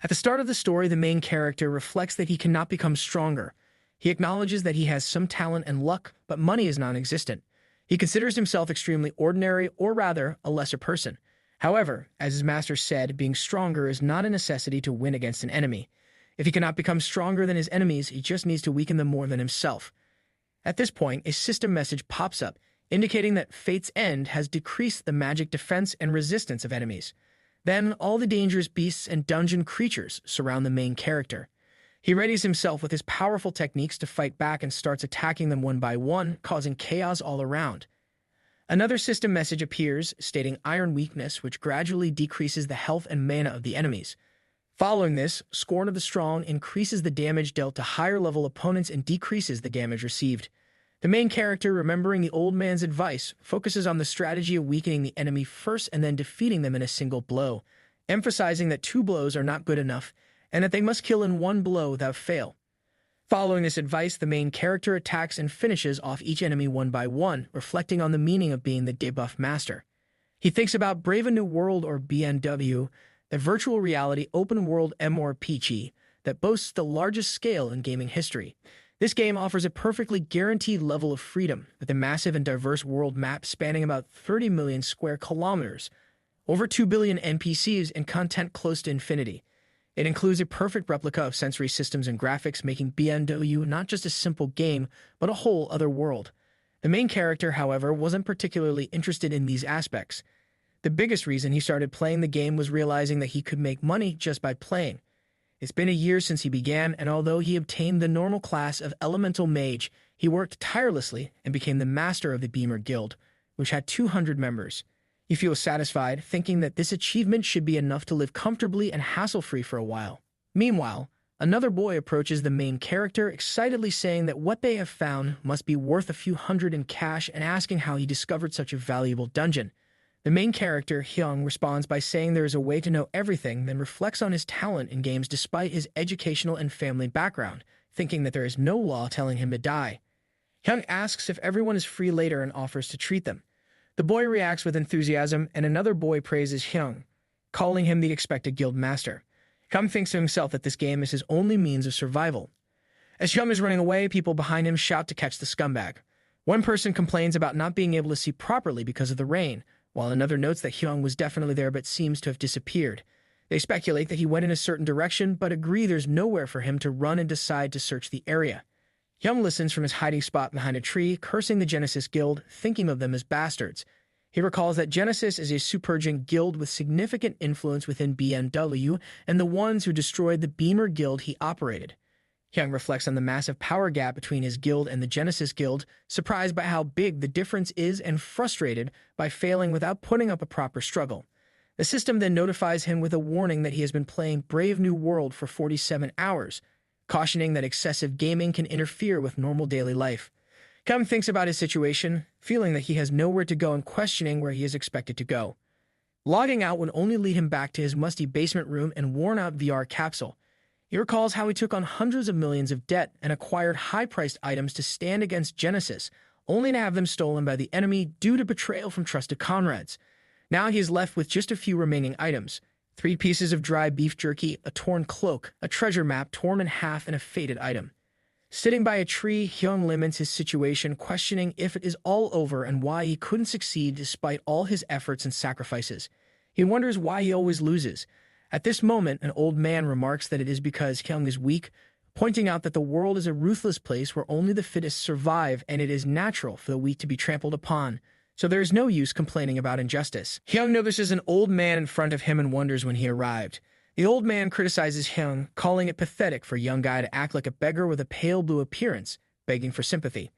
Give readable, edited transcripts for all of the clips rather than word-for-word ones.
At the start of the story, the main character reflects that he cannot become stronger. He acknowledges that he has some talent and luck, but money is non-existent. He considers himself extremely ordinary, or rather, a lesser person. However, as his master said, being stronger is not a necessity to win against an enemy. If he cannot become stronger than his enemies, he just needs to weaken them more than himself. At this point, a system message pops up, indicating that Fate's End has decreased the magic defense and resistance of enemies. Then, all the dangerous beasts and dungeon creatures surround the main character. He readies himself with his powerful techniques to fight back and starts attacking them one by one, causing chaos all around. Another system message appears, stating Iron Weakness, which gradually decreases the health and mana of the enemies. Following this, Scorn of the Strong increases the damage dealt to higher-level opponents and decreases the damage received. The main character, remembering the old man's advice, focuses on the strategy of weakening the enemy first and then defeating them in a single blow, emphasizing that 2 blows are not good enough and that they must kill in 1 blow without fail. Following this advice, the main character attacks and finishes off each enemy one by one, reflecting on the meaning of being the Debuff Master. He thinks about Brave a New World, or BNW, the virtual reality open-world MMORPG that boasts the largest scale in gaming history. This game offers a perfectly guaranteed level of freedom, with a massive and diverse world map spanning about 30 million square kilometers, over 2 billion NPCs, and content close to infinity. It includes a perfect replica of sensory systems and graphics, making BNW not just a simple game, but a whole other world. The main character, however, wasn't particularly interested in these aspects. The biggest reason he started playing the game was realizing that he could make money just by playing. It's been a year since he began, and although he obtained the normal class of Elemental Mage, he worked tirelessly and became the master of the Beerman Guild, which had 200 members. He feels satisfied, thinking that this achievement should be enough to live comfortably and hassle-free for a while. Meanwhile, another boy approaches the main character, excitedly saying that what they have found must be worth a few hundred in cash and asking how he discovered such a valuable dungeon. The main character, Hyung, responds by saying there is a way to know everything, then reflects on his talent in games despite his educational and family background, thinking that there is no law telling him to die. Hyung asks if everyone is free later and offers to treat them. The boy reacts with enthusiasm, and another boy praises Hyung, calling him the expected guild master. Hyung thinks to himself that this game is his only means of survival. As Hyung is running away, people behind him shout to catch the scumbag. One person complains about not being able to see properly because of the rain, while another notes that Hyung was definitely there but seems to have disappeared. They speculate that he went in a certain direction, but agree there's nowhere for him to run and decide to search the area. Hyung listens from his hiding spot behind a tree, cursing the Genesis Guild, thinking of them as bastards. He recalls that Genesis is a supergent guild with significant influence within BNW and the ones who destroyed the Beerman Guild he operated. Hyung reflects on the massive power gap between his guild and the Genesis Guild, surprised by how big the difference is and frustrated by failing without putting up a proper struggle. The system then notifies him with a warning that he has been playing Brave New World for 47 hours, cautioning that excessive gaming can interfere with normal daily life. Hyung thinks about his situation, feeling that he has nowhere to go and questioning where he is expected to go. Logging out would only lead him back to his musty basement room and worn-out VR capsule. He recalls how he took on hundreds of millions of debt and acquired high-priced items to stand against Genesis, only to have them stolen by the enemy due to betrayal from trusted comrades. Now he is left with just a few remaining items: 3 pieces of dry beef jerky, a torn cloak, a treasure map torn in half, and a faded item. Sitting by a tree, Hyung laments his situation, questioning if it is all over and why he couldn't succeed despite all his efforts and sacrifices. He wonders why he always loses. At this moment, an old man remarks that it is because Hyung is weak, pointing out that the world is a ruthless place where only the fittest survive and it is natural for the weak to be trampled upon, so there is no use complaining about injustice. Hyung notices an old man in front of him and wonders when he arrived. The old man criticizes Hyung, calling it pathetic for a young guy to act like a beggar with a pale blue appearance, begging for sympathy.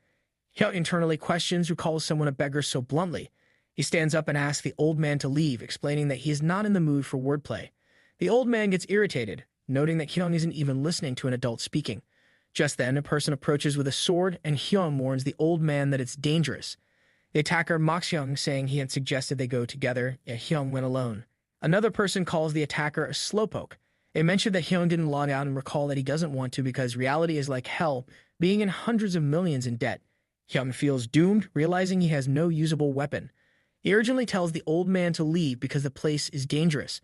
Hyung internally questions who calls someone a beggar so bluntly. He stands up and asks the old man to leave, explaining that he is not in the mood for wordplay. The old man gets irritated, noting that Hyung isn't even listening to an adult speaking. Just then, a person approaches with a sword, and Hyung warns the old man that it's dangerous. The attacker mocks Hyung, saying he had suggested they go together, yet Hyung went alone. Another person calls the attacker a slowpoke. They mention that Hyung didn't log out and recall that he doesn't want to because reality is like hell, being in hundreds of millions in debt. Hyung feels doomed, realizing he has no usable weapon. He urgently tells the old man to leave because the place is dangerous.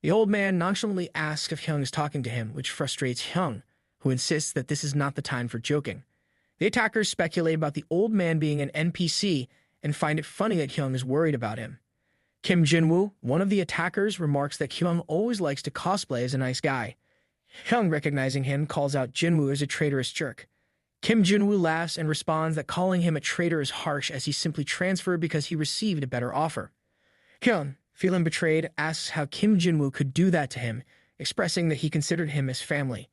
The old man nonchalantly asks if Hyung is talking to him, which frustrates Hyung, who insists that this is not the time for joking. The attackers speculate about the old man being an NPC and find it funny that Hyung is worried about him. Kim Jinwoo, one of the attackers, remarks that Hyung always likes to cosplay as a nice guy. Hyung, recognizing him, calls out Jinwoo as a traitorous jerk. Kim Jinwoo laughs and responds that calling him a traitor is harsh, as he simply transferred because he received a better offer. Hyung, feeling betrayed, asks how Kim Jinwoo could do that to him, expressing that he considered him as family.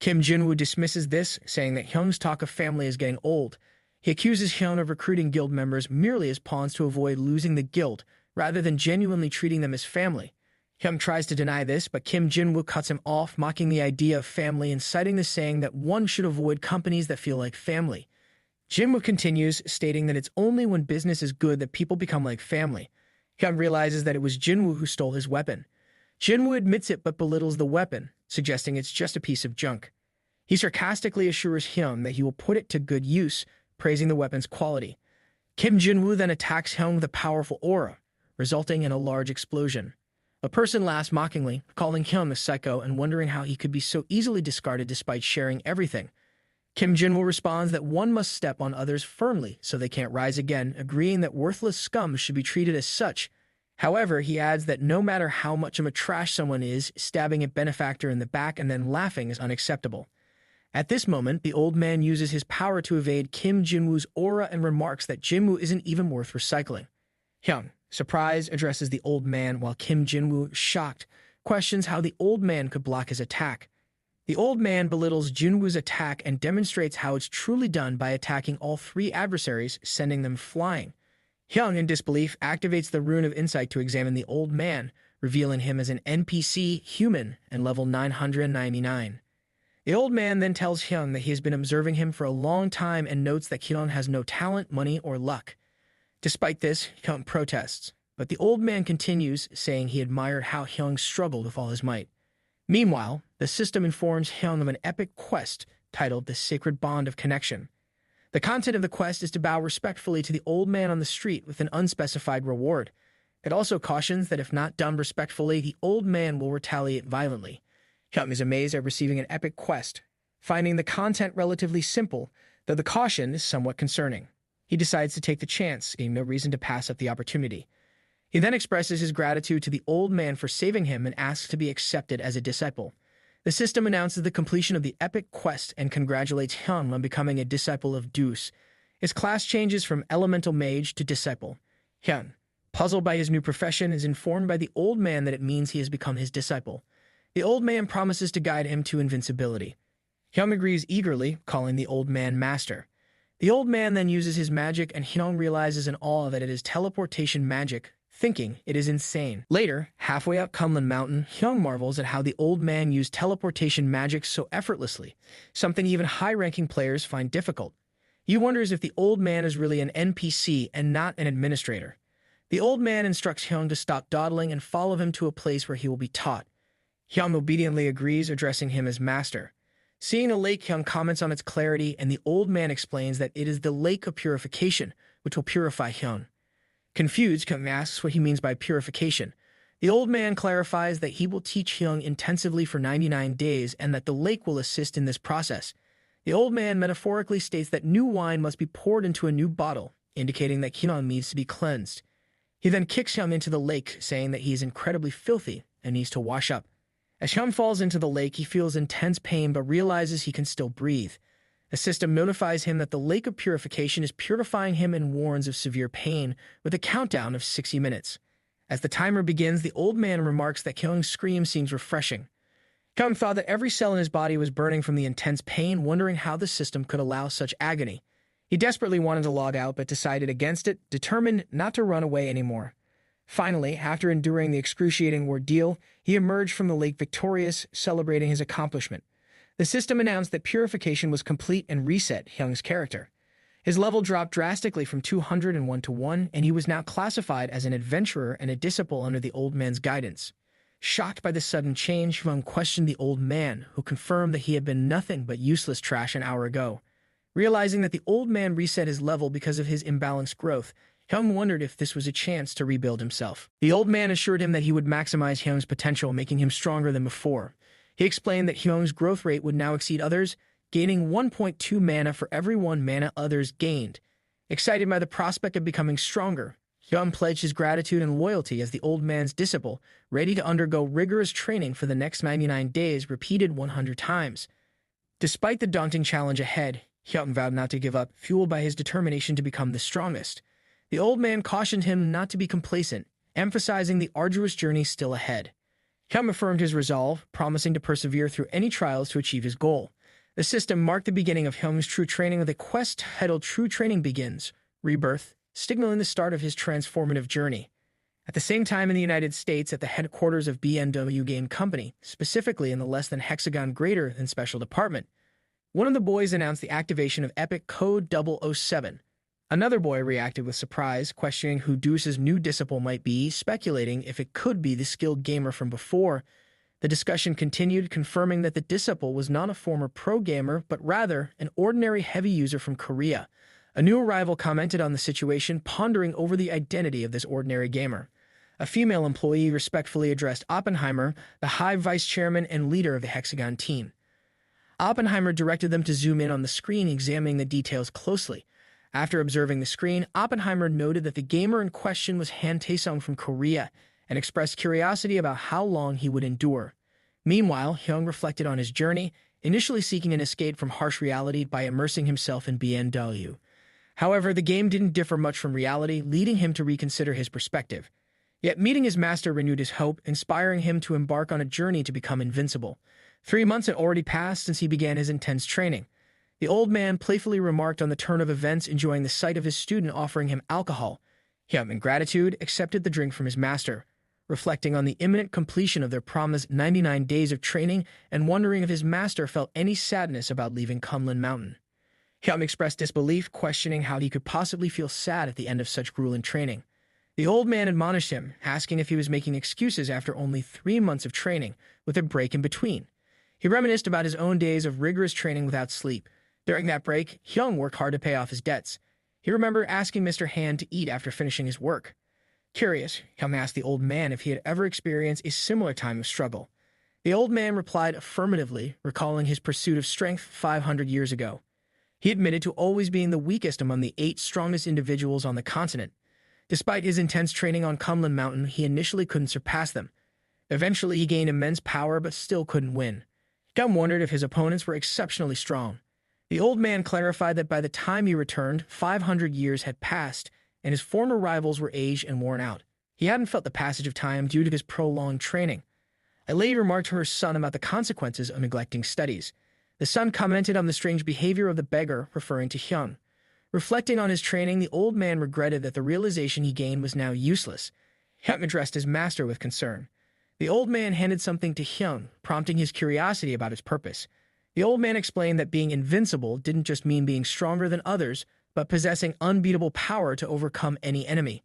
Kim Jinwoo dismisses this, saying that Hyung's talk of family is getting old. He accuses Hyung of recruiting guild members merely as pawns to avoid losing the guild, rather than genuinely treating them as family. Hyung tries to deny this, but Kim Jinwoo cuts him off, mocking the idea of family and citing the saying that one should avoid companies that feel like family. Jinwoo continues, stating that it's only when business is good that people become like family. Hyung realizes that it was Jinwoo who stole his weapon. Jinwoo admits it but belittles the weapon, suggesting it's just a piece of junk. He sarcastically assures Hyung that he will put it to good use, praising the weapon's quality. Kim Jinwoo then attacks Hyung with a powerful aura, resulting in a large explosion. A person laughs mockingly, calling Hyung a psycho and wondering how he could be so easily discarded despite sharing everything. Kim Jinwoo responds that one must step on others firmly so they can't rise again, agreeing that worthless scum should be treated as such. However, he adds that no matter how much of a trash someone is, stabbing a benefactor in the back and then laughing is unacceptable. At this moment, the old man uses his power to evade Kim Jinwoo's aura and remarks that Jinwoo isn't even worth recycling. Hyung, surprised, addresses the old man, while Kim Jinwoo, shocked, questions how the old man could block his attack. The old man belittles Jinwoo's attack and demonstrates how it's truly done by attacking all three adversaries, sending them flying. Hyung, in disbelief, activates the Rune of Insight to examine the old man, revealing him as an NPC human and level 999. The old man then tells Hyung that he has been observing him for a long time and notes that Hyung has no talent, money, or luck. Despite this, Hyung protests, but the old man continues, saying he admired how Hyung struggled with all his might. Meanwhile, the system informs Hyung of an epic quest titled The Sacred Bond of Connection. The content of the quest is to bow respectfully to the old man on the street with an unspecified reward. It also cautions that if not done respectfully, the old man will retaliate violently. Hyung is amazed at receiving an epic quest, finding the content relatively simple, though the caution is somewhat concerning. He decides to take the chance, seeing no reason to pass up the opportunity. He then expresses his gratitude to the old man for saving him and asks to be accepted as a disciple. The system announces the completion of the epic quest and congratulates Hyung on becoming a disciple of Deuce. His class changes from elemental mage to disciple. Hyung, puzzled by his new profession, is informed by the old man that it means he has become his disciple. The old man promises to guide him to invincibility. Hyung agrees eagerly, calling the old man master. The old man then uses his magic, and Hyung realizes in awe that it is teleportation magic, thinking it is insane. Later, halfway up Kunlun Mountain, Hyung marvels at how the old man used teleportation magic so effortlessly, something even high-ranking players find difficult. He wonders if the old man is really an NPC and not an administrator. The old man instructs Hyung to stop dawdling and follow him to a place where he will be taught. Hyung obediently agrees, addressing him as master. Seeing a lake, Hyung comments on its clarity, and the old man explains that it is the lake of purification, which will purify Hyung. Confused, Hyung asks what he means by purification. The old man clarifies that he will teach Hyung intensively for 99 days and that the lake will assist in this process. The old man metaphorically states that new wine must be poured into a new bottle, indicating that Hyung needs to be cleansed. He then kicks Hyung into the lake, saying that he is incredibly filthy and needs to wash up. As Hyung falls into the lake, he feels intense pain but realizes he can still breathe. The system notifies him that the lake of purification is purifying him and warns of severe pain, with a countdown of 60 minutes. As the timer begins, the old man remarks that Hyung's scream seems refreshing. Hyung thought that every cell in his body was burning from the intense pain, wondering how the system could allow such agony. He desperately wanted to log out but decided against it, determined not to run away anymore. Finally, after enduring the excruciating ordeal, he emerged from the lake victorious, celebrating his accomplishment. The system announced that purification was complete and reset Hyung's character. His level dropped drastically from 201 to 1, and he was now classified as an adventurer and a disciple under the old man's guidance. Shocked by the sudden change, Hyung questioned the old man, who confirmed that he had been nothing but useless trash an hour ago. Realizing that the old man reset his level because of his imbalanced growth, Hyung wondered if this was a chance to rebuild himself. The old man assured him that he would maximize Hyung's potential, making him stronger than before. He explained that Hyung's growth rate would now exceed others, gaining 1.2 mana for every 1 mana others gained. Excited by the prospect of becoming stronger, Hyung pledged his gratitude and loyalty as the old man's disciple, ready to undergo rigorous training for the next 99 days, repeated 100 times. Despite the daunting challenge ahead, Hyung vowed not to give up, fueled by his determination to become the strongest. The old man cautioned him not to be complacent, emphasizing the arduous journey still ahead. Hyung affirmed his resolve, promising to persevere through any trials to achieve his goal. The system marked the beginning of Hyung's true training with a quest titled True Training Begins, Rebirth, signaling the start of his transformative journey. At the same time in the United States, at the headquarters of BNW Game Company, specifically in the less than hexagon greater than special department, one of the boys announced the activation of Epic Code 007. Another boy reacted with surprise, questioning who Deuce's new disciple might be, speculating if it could be the skilled gamer from before. The discussion continued, confirming that the disciple was not a former pro gamer, but rather an ordinary heavy user from Korea. A new arrival commented on the situation, pondering over the identity of this ordinary gamer. A female employee respectfully addressed Oppenheimer, the High Vice Chairman and leader of the Hexagon team. Oppenheimer directed them to zoom in on the screen, examining the details closely. After observing the screen, Oppenheimer noted that the gamer in question was Tae-Sung from Korea and expressed curiosity about how long he would endure. Meanwhile, Hyung reflected on his journey, initially seeking an escape from harsh reality by immersing himself in BNW. However, the game didn't differ much from reality, leading him to reconsider his perspective. Yet meeting his master renewed his hope, inspiring him to embark on a journey to become invincible. 3 months had already passed since he began his intense training. The old man playfully remarked on the turn of events, enjoying the sight of his student offering him alcohol. Hyung, in gratitude, accepted the drink from his master, reflecting on the imminent completion of their promised 99 days of training and wondering if his master felt any sadness about leaving Kunlun Mountain. Hyung expressed disbelief, questioning how he could possibly feel sad at the end of such grueling training. The old man admonished him, asking if he was making excuses after only 3 months of training, with a break in between. He reminisced about his own days of rigorous training without sleep. During that break, Hyung worked hard to pay off his debts. He remembered asking Mr. Han to eat after finishing his work. Curious, Hyung asked the old man if he had ever experienced a similar time of struggle. The old man replied affirmatively, recalling his pursuit of strength 500 years ago. He admitted to always being the weakest among the 8 strongest individuals on the continent. Despite his intense training on Kunlun Mountain, he initially couldn't surpass them. Eventually, he gained immense power but still couldn't win. Hyung wondered if his opponents were exceptionally strong. The old man clarified that by the time he returned, 500 years had passed, and his former rivals were aged and worn out. He hadn't felt the passage of time due to his prolonged training. A lady remarked to her son about the consequences of neglecting studies. The son commented on the strange behavior of the beggar, referring to Hyung. Reflecting on his training, the old man regretted that the realization he gained was now useless. Hyung addressed his master with concern. The old man handed something to Hyung, prompting his curiosity about its purpose. The old man explained that being invincible didn't just mean being stronger than others, but possessing unbeatable power to overcome any enemy.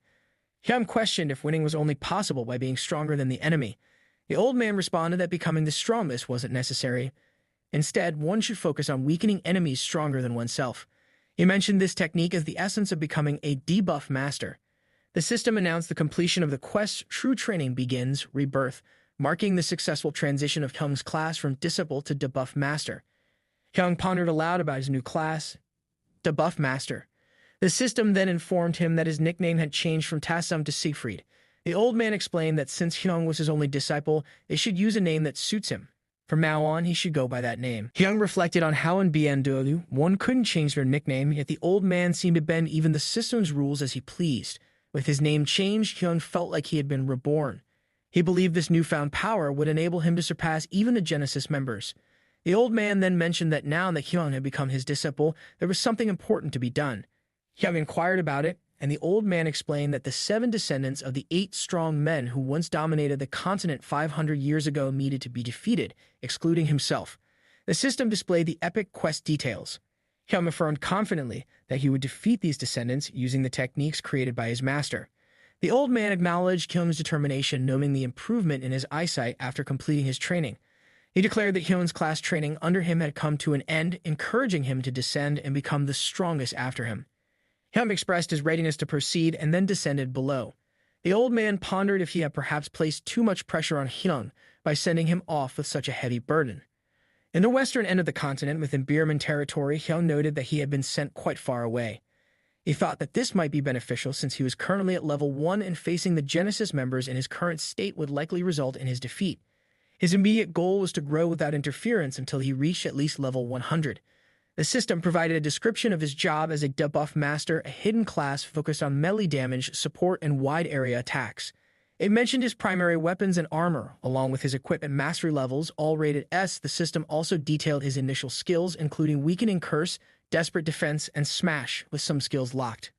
Hyung questioned if winning was only possible by being stronger than the enemy. The old man responded that becoming the strongest wasn't necessary. Instead, one should focus on weakening enemies stronger than oneself. He mentioned this technique as the essence of becoming a debuff master. The system announced the completion of the quest True Training Begins, Rebirth, marking the successful transition of Hyung's class from disciple to debuff master. Hyung pondered aloud about his new class, Debuff Master. The system then informed him that his nickname had changed from Tae-Sung to Siegfried. The old man explained that since Hyung was his only disciple, they should use a name that suits him. From now on, he should go by that name. Hyung reflected on how in BNW one couldn't change their nickname, yet the old man seemed to bend even the system's rules as he pleased. With his name changed, Hyung felt like he had been reborn. He believed this newfound power would enable him to surpass even the Genesis members. The old man then mentioned that now that Hyung had become his disciple, there was something important to be done. Hyung inquired about it, and the old man explained that the 7 descendants of the 8 strong men who once dominated the continent 500 years ago needed to be defeated, excluding himself. The system displayed the epic quest details. Hyung affirmed confidently that he would defeat these descendants using the techniques created by his master. The old man acknowledged Hyung's determination, noting the improvement in his eyesight after completing his training. He declared that Hyung's class training under him had come to an end, encouraging him to descend and become the strongest after him. Hyung expressed his readiness to proceed and then descended below. The old man pondered if he had perhaps placed too much pressure on Hyung by sending him off with such a heavy burden. In the western end of the continent, within Beerman territory, Hyung noted that he had been sent quite far away. He thought that this might be beneficial since he was currently at level 1 and facing the Genesis members in his current state would likely result in his defeat. His immediate goal was to grow without interference until he reached at least level 100. The system provided a description of his job as a Debuff Master, a hidden class focused on melee damage, support, and wide-area attacks. It mentioned his primary weapons and armor, along with his equipment mastery levels, all rated S. The system also detailed his initial skills, including Weakening Curse, Desperate Defense, and Smash, with some skills locked.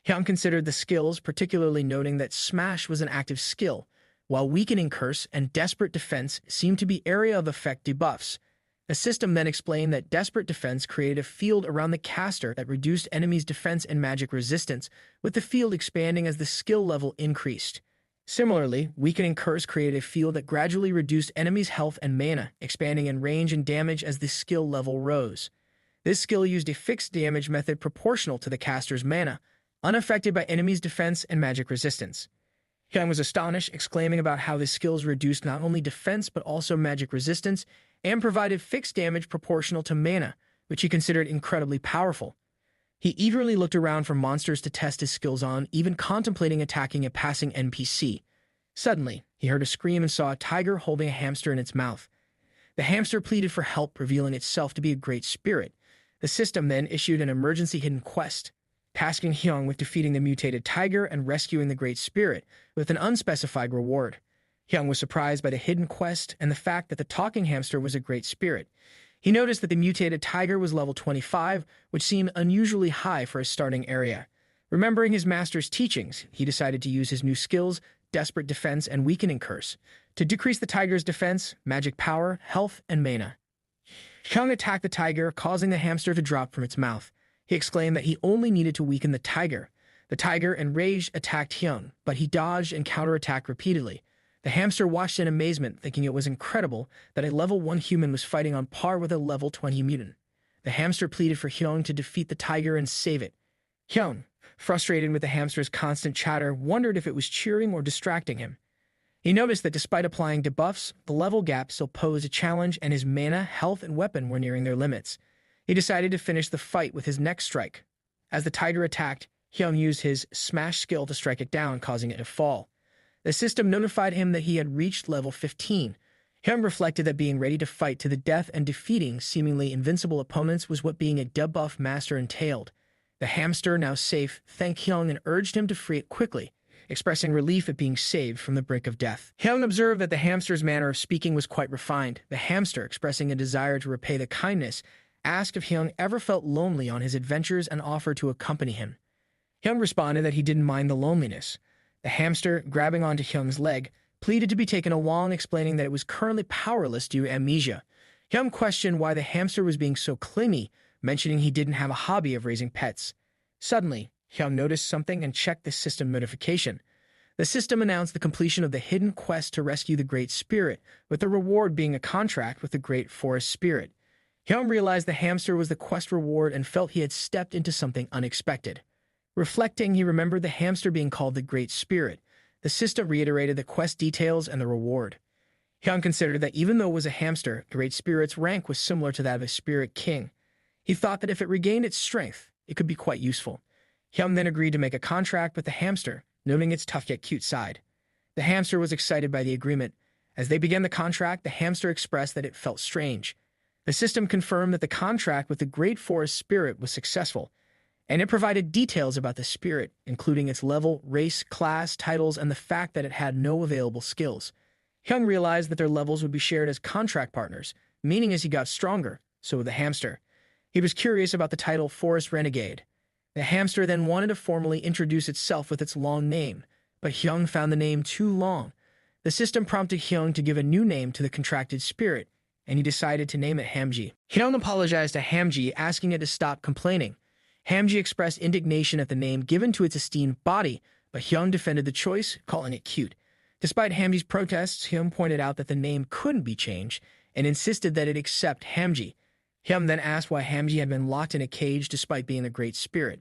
Hyung considered the skills, particularly noting that Smash was an active skill, while Weakening Curse and Desperate Defense seemed to be area of effect debuffs. The system then explained that Desperate Defense created a field around the caster that reduced enemies' defense and magic resistance, with the field expanding as the skill level increased. Similarly, Weakening Curse created a field that gradually reduced enemies' health and mana, expanding in range and damage as the skill level rose. This skill used a fixed damage method proportional to the caster's mana, unaffected by enemies' defense and magic resistance. Hyung was astonished, exclaiming about how the skills reduced not only defense but also magic resistance, and provided fixed damage proportional to mana, which he considered incredibly powerful. He eagerly looked around for monsters to test his skills on, even contemplating attacking a passing NPC. Suddenly, he heard a scream and saw a tiger holding a hamster in its mouth. The hamster pleaded for help, revealing itself to be a great spirit. The system then issued an emergency hidden quest, tasking Hyung with defeating the mutated tiger and rescuing the great spirit, with an unspecified reward. Hyung was surprised by the hidden quest and the fact that the talking hamster was a great spirit. He noticed that the mutated tiger was level 25, which seemed unusually high for a starting area. Remembering his master's teachings, he decided to use his new skills, Desperate Defense and Weakening Curse, to decrease the tiger's defense, magic power, health, and mana. Hyung attacked the tiger, causing the hamster to drop from its mouth. He exclaimed that he only needed to weaken the tiger. The tiger, enraged, attacked Hyung, but he dodged and counterattacked repeatedly. The hamster watched in amazement, thinking it was incredible that a level 1 human was fighting on par with a level 20 mutant. The hamster pleaded for Hyung to defeat the tiger and save it. Hyung, frustrated with the hamster's constant chatter, wondered if it was cheering or distracting him. He noticed that despite applying debuffs, the level gap still posed a challenge and his mana, health, and weapon were nearing their limits. He decided to finish the fight with his next strike. As the tiger attacked, Hyung used his Smash skill to strike it down, causing it to fall. The system notified him that he had reached level 15. Hyung reflected that being ready to fight to the death and defeating seemingly invincible opponents was what being a debuff master entailed. The hamster, now safe, thanked Hyung and urged him to free it quickly, expressing relief at being saved from the brink of death. Hyung observed that the hamster's manner of speaking was quite refined. The hamster, expressing a desire to repay the kindness, asked if Hyung ever felt lonely on his adventures and offered to accompany him. Hyung responded that he didn't mind the loneliness. The hamster, grabbing onto Hyung's leg, pleaded to be taken along, explaining that it was currently powerless due to amnesia. Hyung questioned why the hamster was being so clingy, mentioning he didn't have a hobby of raising pets. Suddenly, Hyung noticed something and checked the system notification. The system announced the completion of the hidden quest to rescue the Great Spirit, with the reward being a contract with the Great Forest Spirit. Hyung realized the hamster was the quest reward and felt he had stepped into something unexpected. Reflecting, he remembered the hamster being called the Great Spirit. The system reiterated the quest details and the reward. Hyung considered that even though it was a hamster, Great Spirit's rank was similar to that of a Spirit King. He thought that if it regained its strength, it could be quite useful. Hyung then agreed to make a contract with the hamster, noting its tough yet cute side. The hamster was excited by the agreement. As they began the contract, the hamster expressed that it felt strange. The system confirmed that the contract with the Great Forest Spirit was successful, and it provided details about the spirit, including its level, race, class, titles, and the fact that it had no available skills. Hyung realized that their levels would be shared as contract partners, meaning as he got stronger, so would the hamster. He was curious about the title Forest Renegade. The hamster then wanted to formally introduce itself with its long name, but Hyung found the name too long. The system prompted Hyung to give a new name to the contracted spirit, and he decided to name it Hamji. Hyung apologized to Hamji, asking it to stop complaining. Hamji expressed indignation at the name given to its esteemed body, but Hyung defended the choice, calling it cute. Despite Hamji's protests, Hyung pointed out that the name couldn't be changed and insisted that it accept Hamji. Hyung then asked why Hamji had been locked in a cage despite being a great spirit.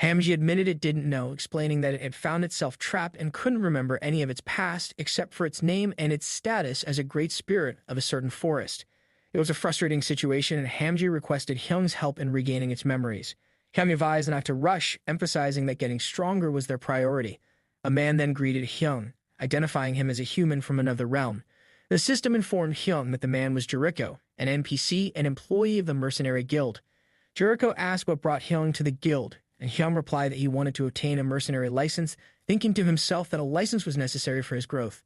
Hamji admitted it didn't know, explaining that it had found itself trapped and couldn't remember any of its past except for its name and its status as a great spirit of a certain forest. It was a frustrating situation, and Hamji requested Hyung's help in regaining its memories. Hyung advised not to rush, emphasizing that getting stronger was their priority. A man then greeted Hyung, identifying him as a human from another realm. The system informed Hyung that the man was Jericho, an NPC and employee of the mercenary guild. Jericho asked what brought Hyung to the guild, and Hyung replied that he wanted to obtain a mercenary license, thinking to himself that a license was necessary for his growth.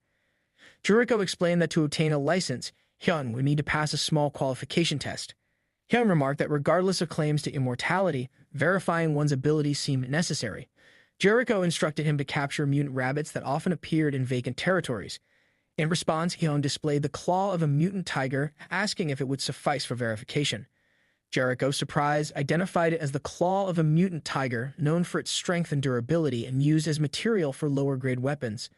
Jericho explained that to obtain a license, Hyung would need to pass a small qualification test. Hyung remarked that regardless of claims to immortality, verifying one's abilities seemed necessary. Jericho instructed him to capture mutant rabbits that often appeared in vacant territories. In response, Hyung displayed the claw of a mutant tiger, asking if it would suffice for verification. Jericho, surprised, identified it as the claw of a mutant tiger, known for its strength and durability and used as material for lower-grade weapons.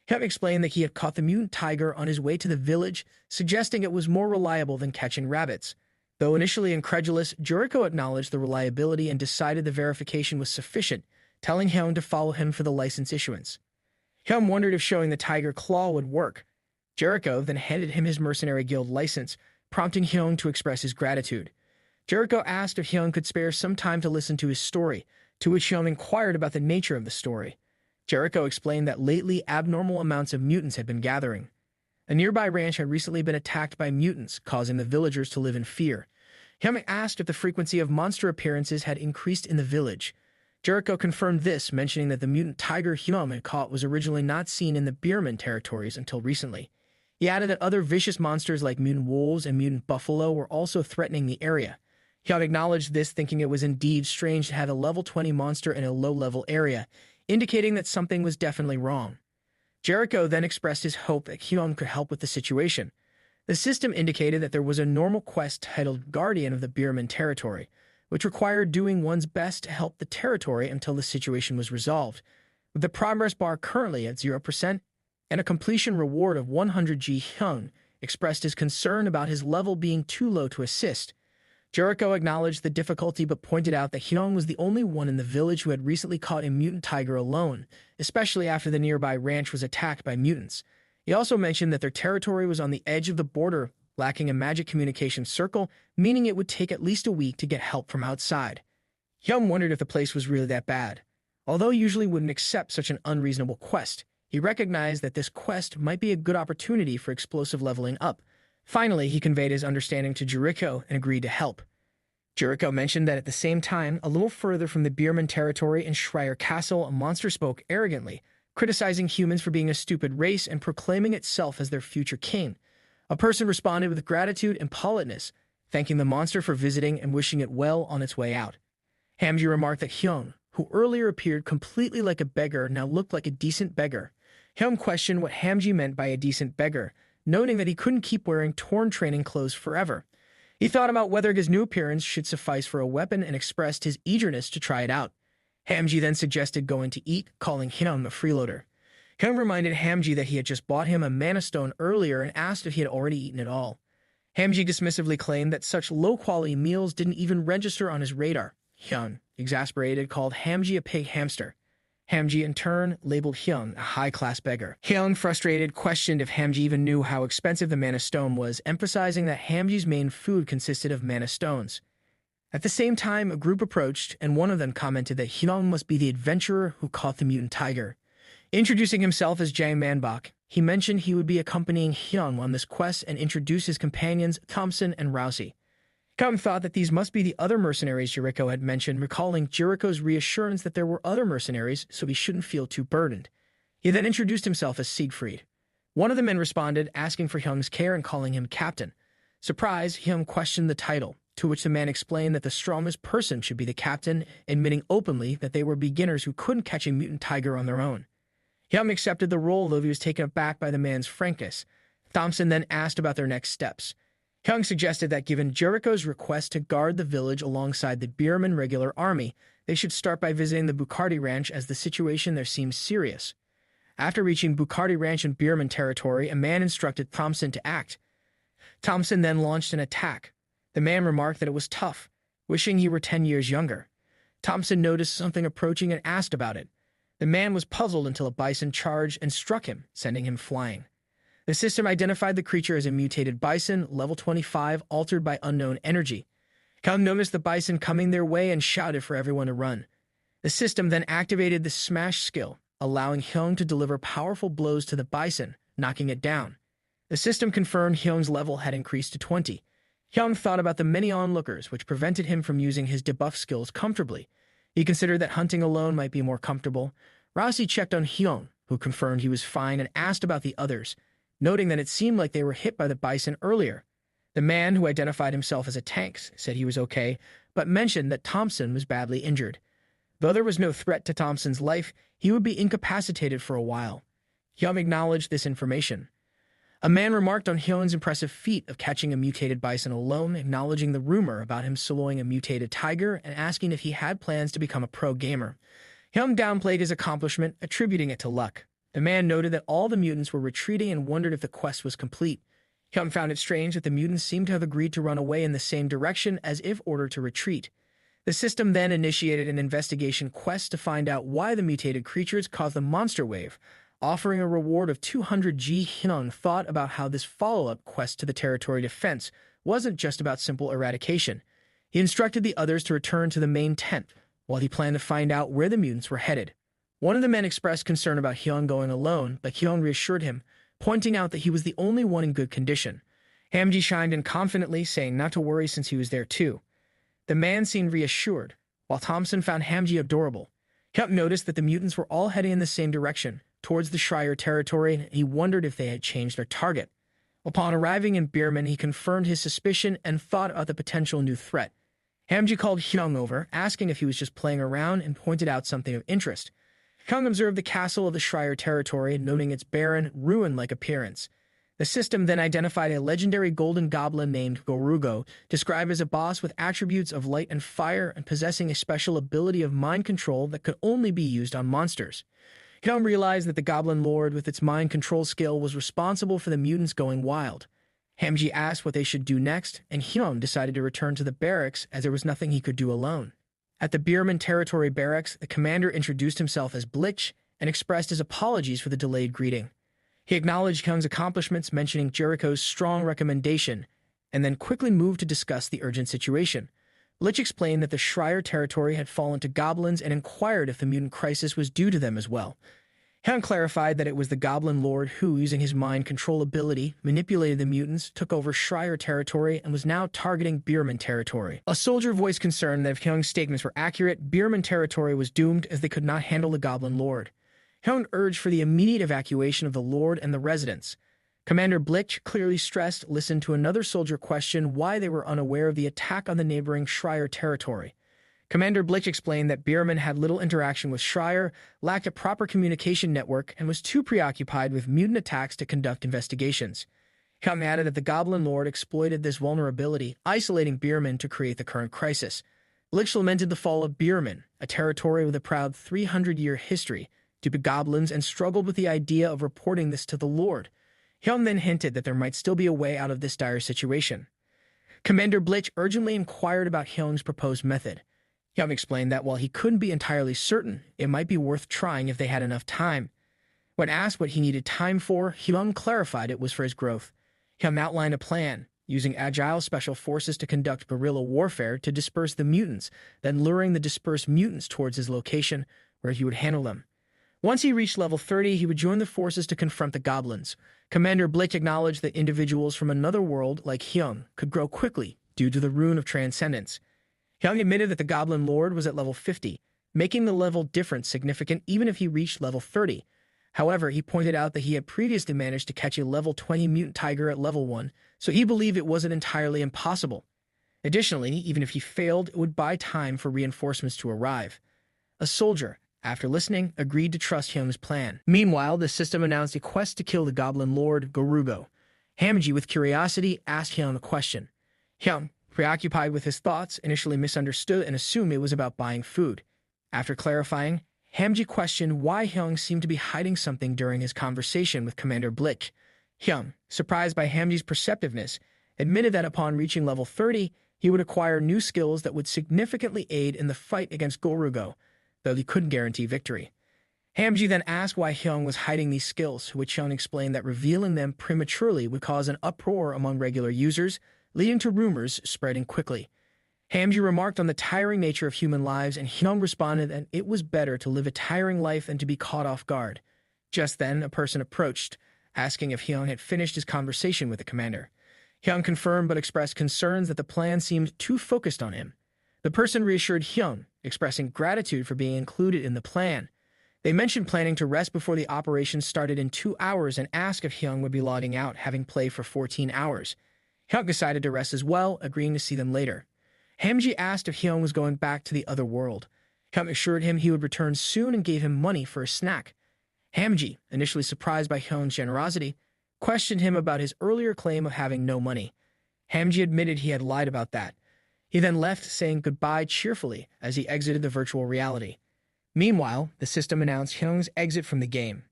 Hyung explained that he had caught the mutant tiger on his way to the village, suggesting it was more reliable than catching rabbits. Though initially incredulous, Jericho acknowledged the reliability and decided the verification was sufficient, telling Hyung to follow him for the license issuance. Hyung wondered if showing the tiger claw would work. Jericho then handed him his mercenary guild license, prompting Hyung to express his gratitude. Jericho asked if Hyung could spare some time to listen to his story, to which Hyung inquired about the nature of the story. Jericho explained that lately abnormal amounts of mutants had been gathering. A nearby ranch had recently been attacked by mutants, causing the villagers to live in fear. Hyung asked if the frequency of monster appearances had increased in the village. Jericho confirmed this, mentioning that the mutant tiger Hyung had caught was originally not seen in the Beerman territories until recently. He added that other vicious monsters like mutant wolves and mutant buffalo were also threatening the area. Hyung acknowledged this, thinking it was indeed strange to have a level 20 monster in a low-level area, indicating that something was definitely wrong. Jericho then expressed his hope that Hyung could help with the situation. The system indicated that there was a normal quest titled Guardian of the Beerman territory, which required doing one's best to help the territory until the situation was resolved. With the progress bar currently at 0% and a completion reward of 100G, Hyung expressed his concern about his level being too low to assist. Jericho acknowledged the difficulty but pointed out that Hyung was the only one in the village who had recently caught a mutant tiger alone, especially after the nearby ranch was attacked by mutants. He also mentioned that their territory was on the edge of the border, lacking a magic communication circle, meaning it would take at least a week to get help from outside. Hyung wondered if the place was really that bad. Although he usually wouldn't accept such an unreasonable quest, he recognized that this quest might be a good opportunity for explosive leveling up. Finally, he conveyed his understanding to Jericho and agreed to help. Jericho mentioned that at the same time, a little further from the Beerman territory in Schreier Castle, a monster spoke arrogantly, criticizing humans for being a stupid race and proclaiming itself as their future king. A person responded with gratitude and politeness, thanking the monster for visiting and wishing it well on its way out. Hamji remarked that Hyung, who earlier appeared completely like a beggar, now looked like a decent beggar. Hyung questioned what Hamji meant by a decent beggar, noting that he couldn't keep wearing torn training clothes forever. He thought about whether his new appearance should suffice for a weapon and expressed his eagerness to try it out. Hamji then suggested going to eat, calling Hyung a freeloader. Hyung reminded Hamji that he had just bought him a mana stone earlier and asked if he had already eaten it all. Hamji dismissively claimed that such low-quality meals didn't even register on his radar. Hyung, exasperated, called Hamji a pig hamster. Hamji, in turn, labeled Hyung a high-class beggar. Hyung, frustrated, questioned if Hamji even knew how expensive the mana stone was, emphasizing that Hamji's main food consisted of mana stones. At the same time, a group approached, and one of them commented that Hyung must be the adventurer who caught the mutant tiger. Introducing himself as Jang Manbok, he mentioned he would be accompanying Hyung on this quest and introduced his companions Thompson and Rousey. Hyung thought that these must be the other mercenaries Jericho had mentioned, recalling Jericho's reassurance that there were other mercenaries, so he shouldn't feel too burdened. He then introduced himself as Siegfried. One of the men responded, asking for Hyung's care and calling him captain. Surprised, Hyung questioned the title, to which the man explained that the strongest person should be the captain, admitting openly that they were beginners who couldn't catch a mutant tiger on their own. Hyung accepted the role, though he was taken aback by the man's frankness. Thompson then asked about their next steps. Hyung suggested that given Jericho's request to guard the village alongside the Beerman regular army, they should start by visiting the Bucardi Ranch as the situation there seemed serious. After reaching Bucardi Ranch in Beerman territory, a man instructed Thompson to act. Thompson then launched an attack. The man remarked that it was tough, wishing he were 10 years younger. Thompson noticed something approaching and asked about it. The man was puzzled until a bison charged and struck him, sending him flying. The system identified the creature as a mutated bison, level 25, altered by unknown energy. Hyung noticed the bison coming their way and shouted for everyone to run. The system then activated the smash skill, allowing Hyung to deliver powerful blows to the bison, knocking it down. The system confirmed Hyung's level had increased to 20. Hyung thought about the many onlookers, which prevented him from using his debuff skills comfortably. He considered that hunting alone might be more comfortable. Rousey checked on Hyung, who confirmed he was fine, and asked about the others, noting that it seemed like they were hit by the bison earlier. The man, who identified himself as a tank, said he was okay, but mentioned that Thompson was badly injured. Though there was no threat to Thompson's life, he would be incapacitated for a while. Hyung acknowledged this information. A man remarked on Hyung's impressive feat of catching a mutated bison alone, acknowledging the rumor about him soloing a mutated tiger and asking if he had plans to become a pro gamer. Hyung downplayed his accomplishment, attributing it to luck. The man noted that all the mutants were retreating and wondered if the quest was complete. Hyung found it strange that the mutants seemed to have agreed to run away in the same direction as if ordered to retreat. The system then initiated an investigation quest to find out why the mutated creatures caused the monster wave, offering a reward of 200 G. Hyung thought about how this follow-up quest to the territory defense wasn't just about simple eradication. He instructed the others to return to the main tent, while he planned to find out where the mutants were headed. One of the men expressed concern about Hyung going alone, but Hyung reassured him, pointing out that he was the only one in good condition. Hamji chimed in confidently, saying not to worry since he was there too. The man seemed reassured, while Thompson found Hamji adorable. Hyung noticed that the mutants were all heading in the same direction, towards the Schreier territory, and he wondered if they had changed their target. Upon arriving in Beerman, he confirmed his suspicion and thought about the potential new threat. Hamji called Hyung over, asking if he was just playing around, and pointed out something of interest. Hyung observed the castle of the Schreier territory, noting its barren, ruin-like appearance. The system then identified a legendary golden goblin named Gorugo, described as a boss with attributes of light and fire and possessing a special ability of mind control that could only be used on monsters. Hyung realized that the Goblin Lord with its mind control skill was responsible for the mutants going wild. Hamji asked what they should do next, and Hyung decided to return to the barracks as there was nothing he could do alone. At the Beerman territory barracks, the commander introduced himself as Blitch and expressed his apologies for the delayed greeting. He acknowledged Hyung's accomplishments, mentioning Jericho's strong recommendation, and then quickly moved to discuss the urgent situation. Blitch explained that the Schreier territory had fallen to goblins and inquired if the mutant crisis was due to them as well. Hyung clarified that it was the Goblin Lord who, using his mind control ability, manipulated the mutants, took over Schreier territory, and was now targeting Beerman territory. A soldier voiced concern that if Hyung's statements were accurate, Beerman territory was doomed as they could not handle the Goblin Lord. Hyung urged for the immediate evacuation of the Lord and the residents. Commander Blitch, clearly stressed, listened to another soldier question why they were unaware of the attack on the neighboring Schreier territory. Commander Blitch explained that Beerman had little interaction with Schreier, lacked a proper communication network, and was too preoccupied with mutant attacks to conduct investigations. Hyung added that the Goblin Lord exploited this vulnerability, isolating Beerman to create the current crisis. Blitch lamented the fall of Beerman, a territory with a proud 300-year history, due to goblins, and struggled with the idea of reporting this to the Lord. Hyung then hinted that there might still be a way out of this dire situation. Commander Blitch urgently inquired about Hyung's proposed method. Hyung explained that while he couldn't be entirely certain, it might be worth trying if they had enough time. When asked what he needed time for, Hyung clarified it was for his growth. Hyung outlined a plan, using agile special forces to conduct guerrilla warfare to disperse the mutants, then luring the dispersed mutants towards his location, where he would handle them. Once he reached level 30, he would join the forces to confront the goblins. Commander Blitch acknowledged that individuals from another world, like Hyung, could grow quickly due to the Rune of Transcendence. Hyung admitted that the Goblin Lord was at level 50, making the level difference significant even if he reached level 30. However, he pointed out that he had previously managed to catch a level 20 mutant tiger at level 1, so he believed it wasn't entirely impossible. Additionally, even if he failed, it would buy time for reinforcements to arrive. A soldier, after listening, agreed to trust Hyung's plan. Meanwhile, the system announced a quest to kill the Goblin Lord, Gorugo. Hamji, with curiosity, asked Hyung a question. Hyung, preoccupied with his thoughts, initially misunderstood and assumed it was about buying food. After clarifying, Hamji questioned why Hyung seemed to be hiding something during his conversation with Commander Blitch. Hyung, surprised by Hamji's perceptiveness, admitted that upon reaching level 30, He would acquire new skills that would significantly aid in the fight against Gorugo, though he couldn't guarantee victory. Hamji then asked why Hyung was hiding these skills, to which Hyung explained that revealing them prematurely would cause an uproar among regular users, leading to rumors spreading quickly. Hamji remarked on the tiring nature of human lives, and Hyung responded that it was better to live a tiring life than to be caught off guard. Just then, a person approached, asking if Hyung had finished his conversation with the commander. Hyung confirmed but expressed concerns that the plan seemed too focused on him. The person reassured Hyung, expressing gratitude for being included in the plan. They mentioned planning to rest before the operation started in 2 hours and asked if Hyung would be logging out, having played for 14 hours. Hyung decided to rest as well, agreeing to see them later. Hamji asked if Hyung was going back to the other world. Hyung assured him he would return soon and gave him money for a snack. Hamji, initially surprised by Hyung's generosity, questioned him about his earlier claim of having no money. Hamji admitted he had lied about that. He then left, saying goodbye cheerfully as he exited the virtual reality. Meanwhile, the system announced Hyung's exit from the game.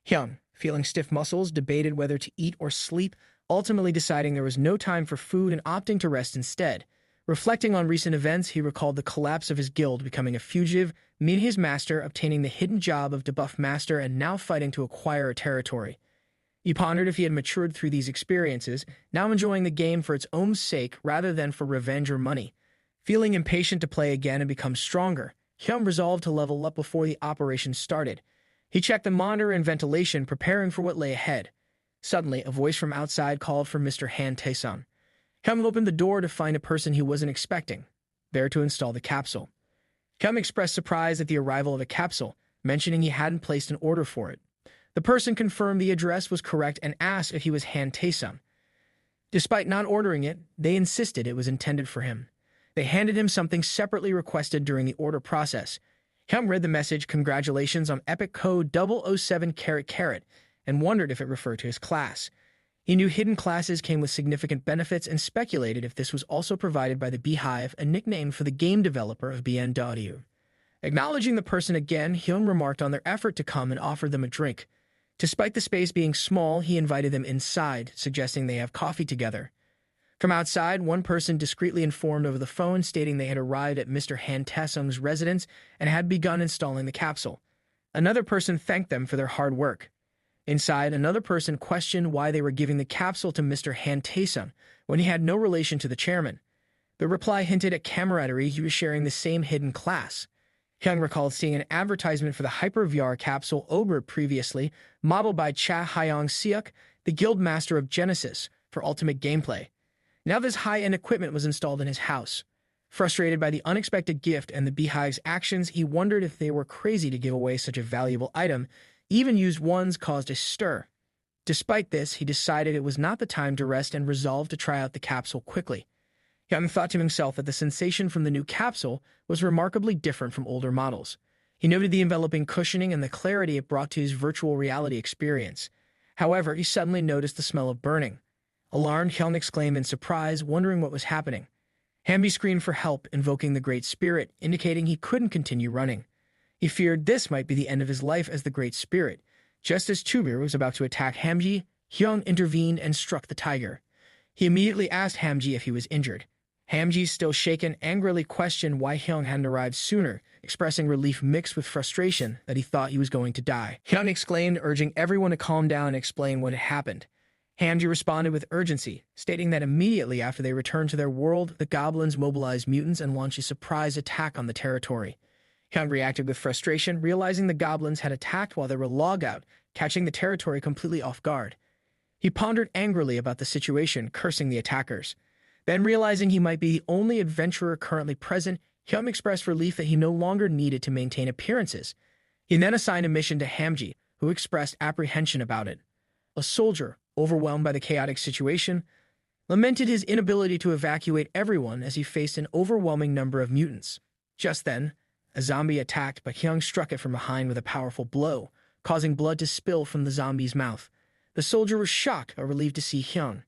Hyung, feeling stiff muscles, debated whether to eat or sleep, ultimately deciding there was no time for food and opting to rest instead. Reflecting on recent events, he recalled the collapse of his guild, becoming a fugitive, meeting his master, obtaining the hidden job of Debuff Master, and now fighting to acquire a territory. He pondered if he had matured through these experiences, now enjoying the game for its own sake rather than for revenge or money. Feeling impatient to play again and become stronger, Hyung resolved to level up before the operation started. He checked the monitor and ventilation, preparing for what lay ahead. Suddenly, a voice from outside called for Mr. Han Tae-Sung. Hyung opened the door to find a person he wasn't expecting, there to install the capsule. Hyung expressed surprise at the arrival of a capsule, mentioning he hadn't placed an order for it. The person confirmed the address was correct and asked if he was Han Tae-Sung. Despite not ordering it, they insisted it was intended for him. They handed him something separately requested during the order process. Hyung read the message, "Congratulations on Epic Code 007 and wondered if it referred to his class. He knew hidden classes came with significant benefits and speculated if this was also provided by the Beehive, a nickname for the game developer of BN.U. Acknowledging the person again, Hyung remarked on their effort to come and offered them a drink. Despite the space being small, he invited them inside, suggesting they have coffee together. From outside, one person discreetly informed over the phone, stating they had arrived at Mr. Han Tae-Sung's residence and had begun installing the capsule. Another person thanked them for their hard work. Inside, another person questioned why they were giving the capsule to Mr. Han Tae-Sung when he had no relation to the chairman. The reply hinted at camaraderie. He was sharing the same hidden class. Hyung recalled seeing an advertisement for the Hyper VR capsule Ogre previously, modeled by Cha Hyong Seok, the guild master of Genesis, for ultimate gameplay. Now this high-end equipment was installed in his house. Frustrated by the unexpected gift and the Beehive's actions, he wondered if they were crazy to give away such a valuable item. Even used ones caused a stir. Despite this, he decided it was not the time to rest and resolved to try out the capsule quickly. Hyung thought to himself that the sensation from the new capsule was remarkably different from older models. He noted the enveloping cushioning and the clarity it brought to his virtual reality experience. However, he suddenly noticed the smell of burning. Alarmed, Hyung exclaimed in surprise, wondering what was happening. Hambi screamed for help, invoking the Great Spirit, indicating he couldn't continue running. He feared this might be the end of his life as the Great Spirit. Just as Tubir was about to attack Hamji, Hyung intervened and struck the tiger. He immediately asked Hamji if he was injured. Hamji, still shaken, angrily questioned why Hyung hadn't arrived sooner, expressing relief mixed with frustration that he thought he was going to die. Hyung exclaimed, urging everyone to calm down and explain what had happened. Hamji responded with urgency, stating that immediately after they returned to their world, the goblins mobilized mutants and launched a surprise attack on the territory. Hyung reacted with frustration, realizing the goblins had attacked while they were logged out, catching the territory completely off guard. He pondered angrily about the situation, cursing the attackers. Then, realizing he might be the only adventurer currently present, Hyung expressed relief that he no longer needed to maintain appearances. He then assigned a mission to Hamji, who expressed apprehension about it. A soldier, overwhelmed by the chaotic situation, lamented his inability to evacuate everyone as he faced an overwhelming number of mutants. Just then, a zombie attacked, but Hyung struck it from behind with a powerful blow, causing blood to spill from the zombie's mouth. The soldier was shocked but relieved to see Hyung.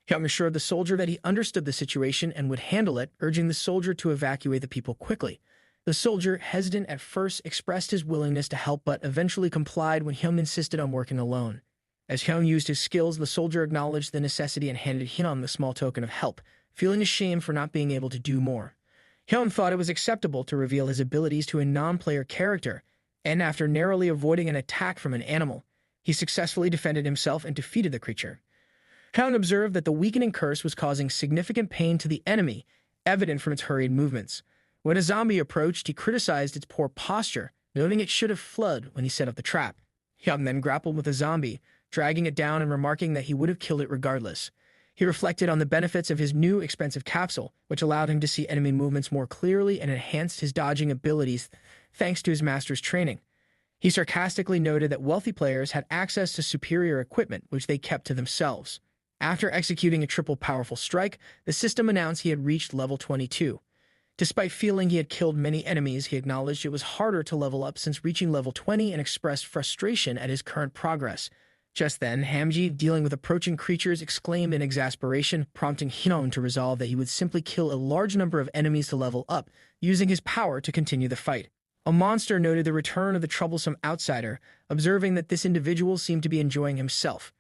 Hyung assured the soldier that he understood the situation and would handle it, urging the soldier to evacuate the people quickly. The soldier, hesitant at first, expressed his willingness to help but eventually complied when Hyung insisted on working alone. As Hyung used his skills, the soldier acknowledged the necessity and handed Hyung the small token of help, feeling ashamed for not being able to do more. Hyun thought it was acceptable to reveal his abilities to a non-player character, and after narrowly avoiding an attack from an animal, he successfully defended himself and defeated the creature. Hyun observed that the weakening curse was causing significant pain to the enemy, evident from its hurried movements. When a zombie approached, he criticized its poor posture, noting it should have fled when he set up the trap. Hyun then grappled with the zombie, dragging it down and remarking that he would have killed it regardless. He reflected on the benefits of his new expensive capsule, which allowed him to see enemy movements more clearly and enhanced his dodging abilities thanks to his master's training. He sarcastically noted that wealthy players had access to superior equipment, which they kept to themselves. After executing a triple powerful strike, the system announced he had reached level 22. Despite feeling he had killed many enemies, he acknowledged it was harder to level up since reaching level 20 and expressed frustration at his current progress. Just then, Hamji, dealing with approaching creatures, exclaimed in exasperation, prompting Hyun to resolve that he would simply kill a large number of enemies to level up, using his power to continue the fight. A monster noted the return of the troublesome outsider, observing that this individual seemed to be enjoying himself.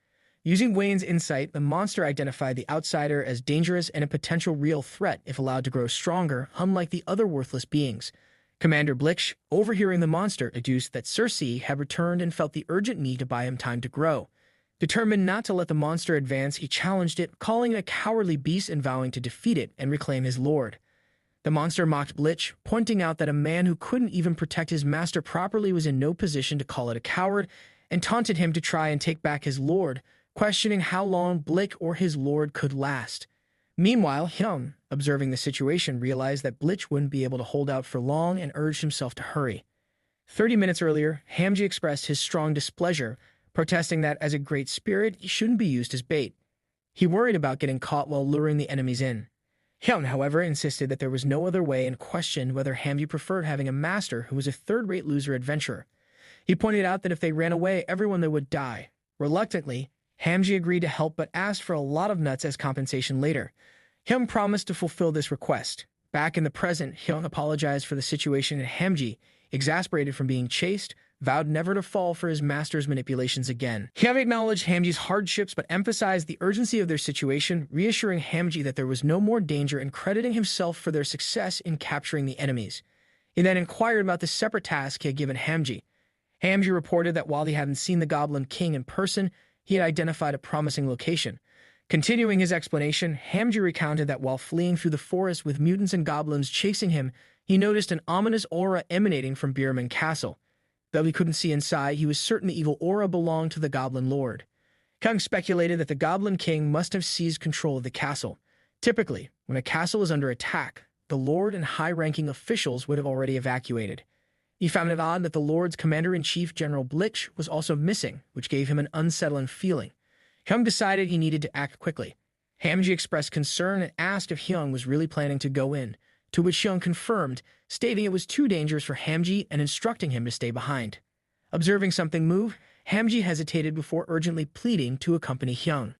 Using Wayne's insight, the monster identified the outsider as dangerous and a potential real threat if allowed to grow stronger, unlike the other worthless beings. Commander Blitch, overhearing the monster, deduced that Cersei had returned and felt the urgent need to buy him time to grow. Determined not to let the monster advance, he challenged it, calling it a cowardly beast and vowing to defeat it and reclaim his lord. The monster mocked Blitch, pointing out that a man who couldn't even protect his master properly was in no position to call it a coward, and taunted him to try and take back his lord, questioning how long Blitch or his lord could last. Meanwhile, Hyun, observing the situation, realized that Blitch wouldn't be able to hold out for long and urged himself to hurry. 30 minutes earlier, Hamji expressed his strong displeasure, protesting that as a great spirit, he shouldn't be used as bait. He worried about getting caught while luring the enemies in. Hyun, however, insisted that there was no other way and questioned whether Hamji preferred having a master who was a third-rate loser adventurer. He pointed out that if they ran away, everyone there would die. Reluctantly, Hamji agreed to help but asked for a lot of nuts as compensation later. Hyun promised to fulfill this request. Back in the present, Hyun apologized for the situation and Hamji, exasperated from being chased, vowed never to fall for his master's manipulations again. Hyun acknowledged Hamji's hardships but emphasized the urgency of their situation, reassuring Hamji that there was no more danger and crediting himself for their success in capturing the enemies. He then inquired about the separate task he had given Hamji. Hamji reported that while he hadn't seen the Goblin King in person, he had identified a promising location. Continuing his explanation, Hamji recounted that while fleeing through the forest with mutants and goblins chasing him, he noticed an ominous aura emanating from Beerman Castle. Though he couldn't see inside, he was certain the evil aura belonged to the Goblin Lord. Kung speculated that the Goblin King must have seized control of the castle. Typically, when a castle is under attack, the Lord and high-ranking officials would have already evacuated. He found it odd that the Lord's Commander-in-Chief General Blitch was also missing, which gave him an unsettling feeling. Hyung decided he needed to act quickly. Hamji expressed concern and asked if Hyung was really planning to go in, to which Hyung confirmed, stating it was too dangerous for Hamji and instructing him to stay behind. Observing something move, Hamji hesitated before urgently pleading to accompany Hyung.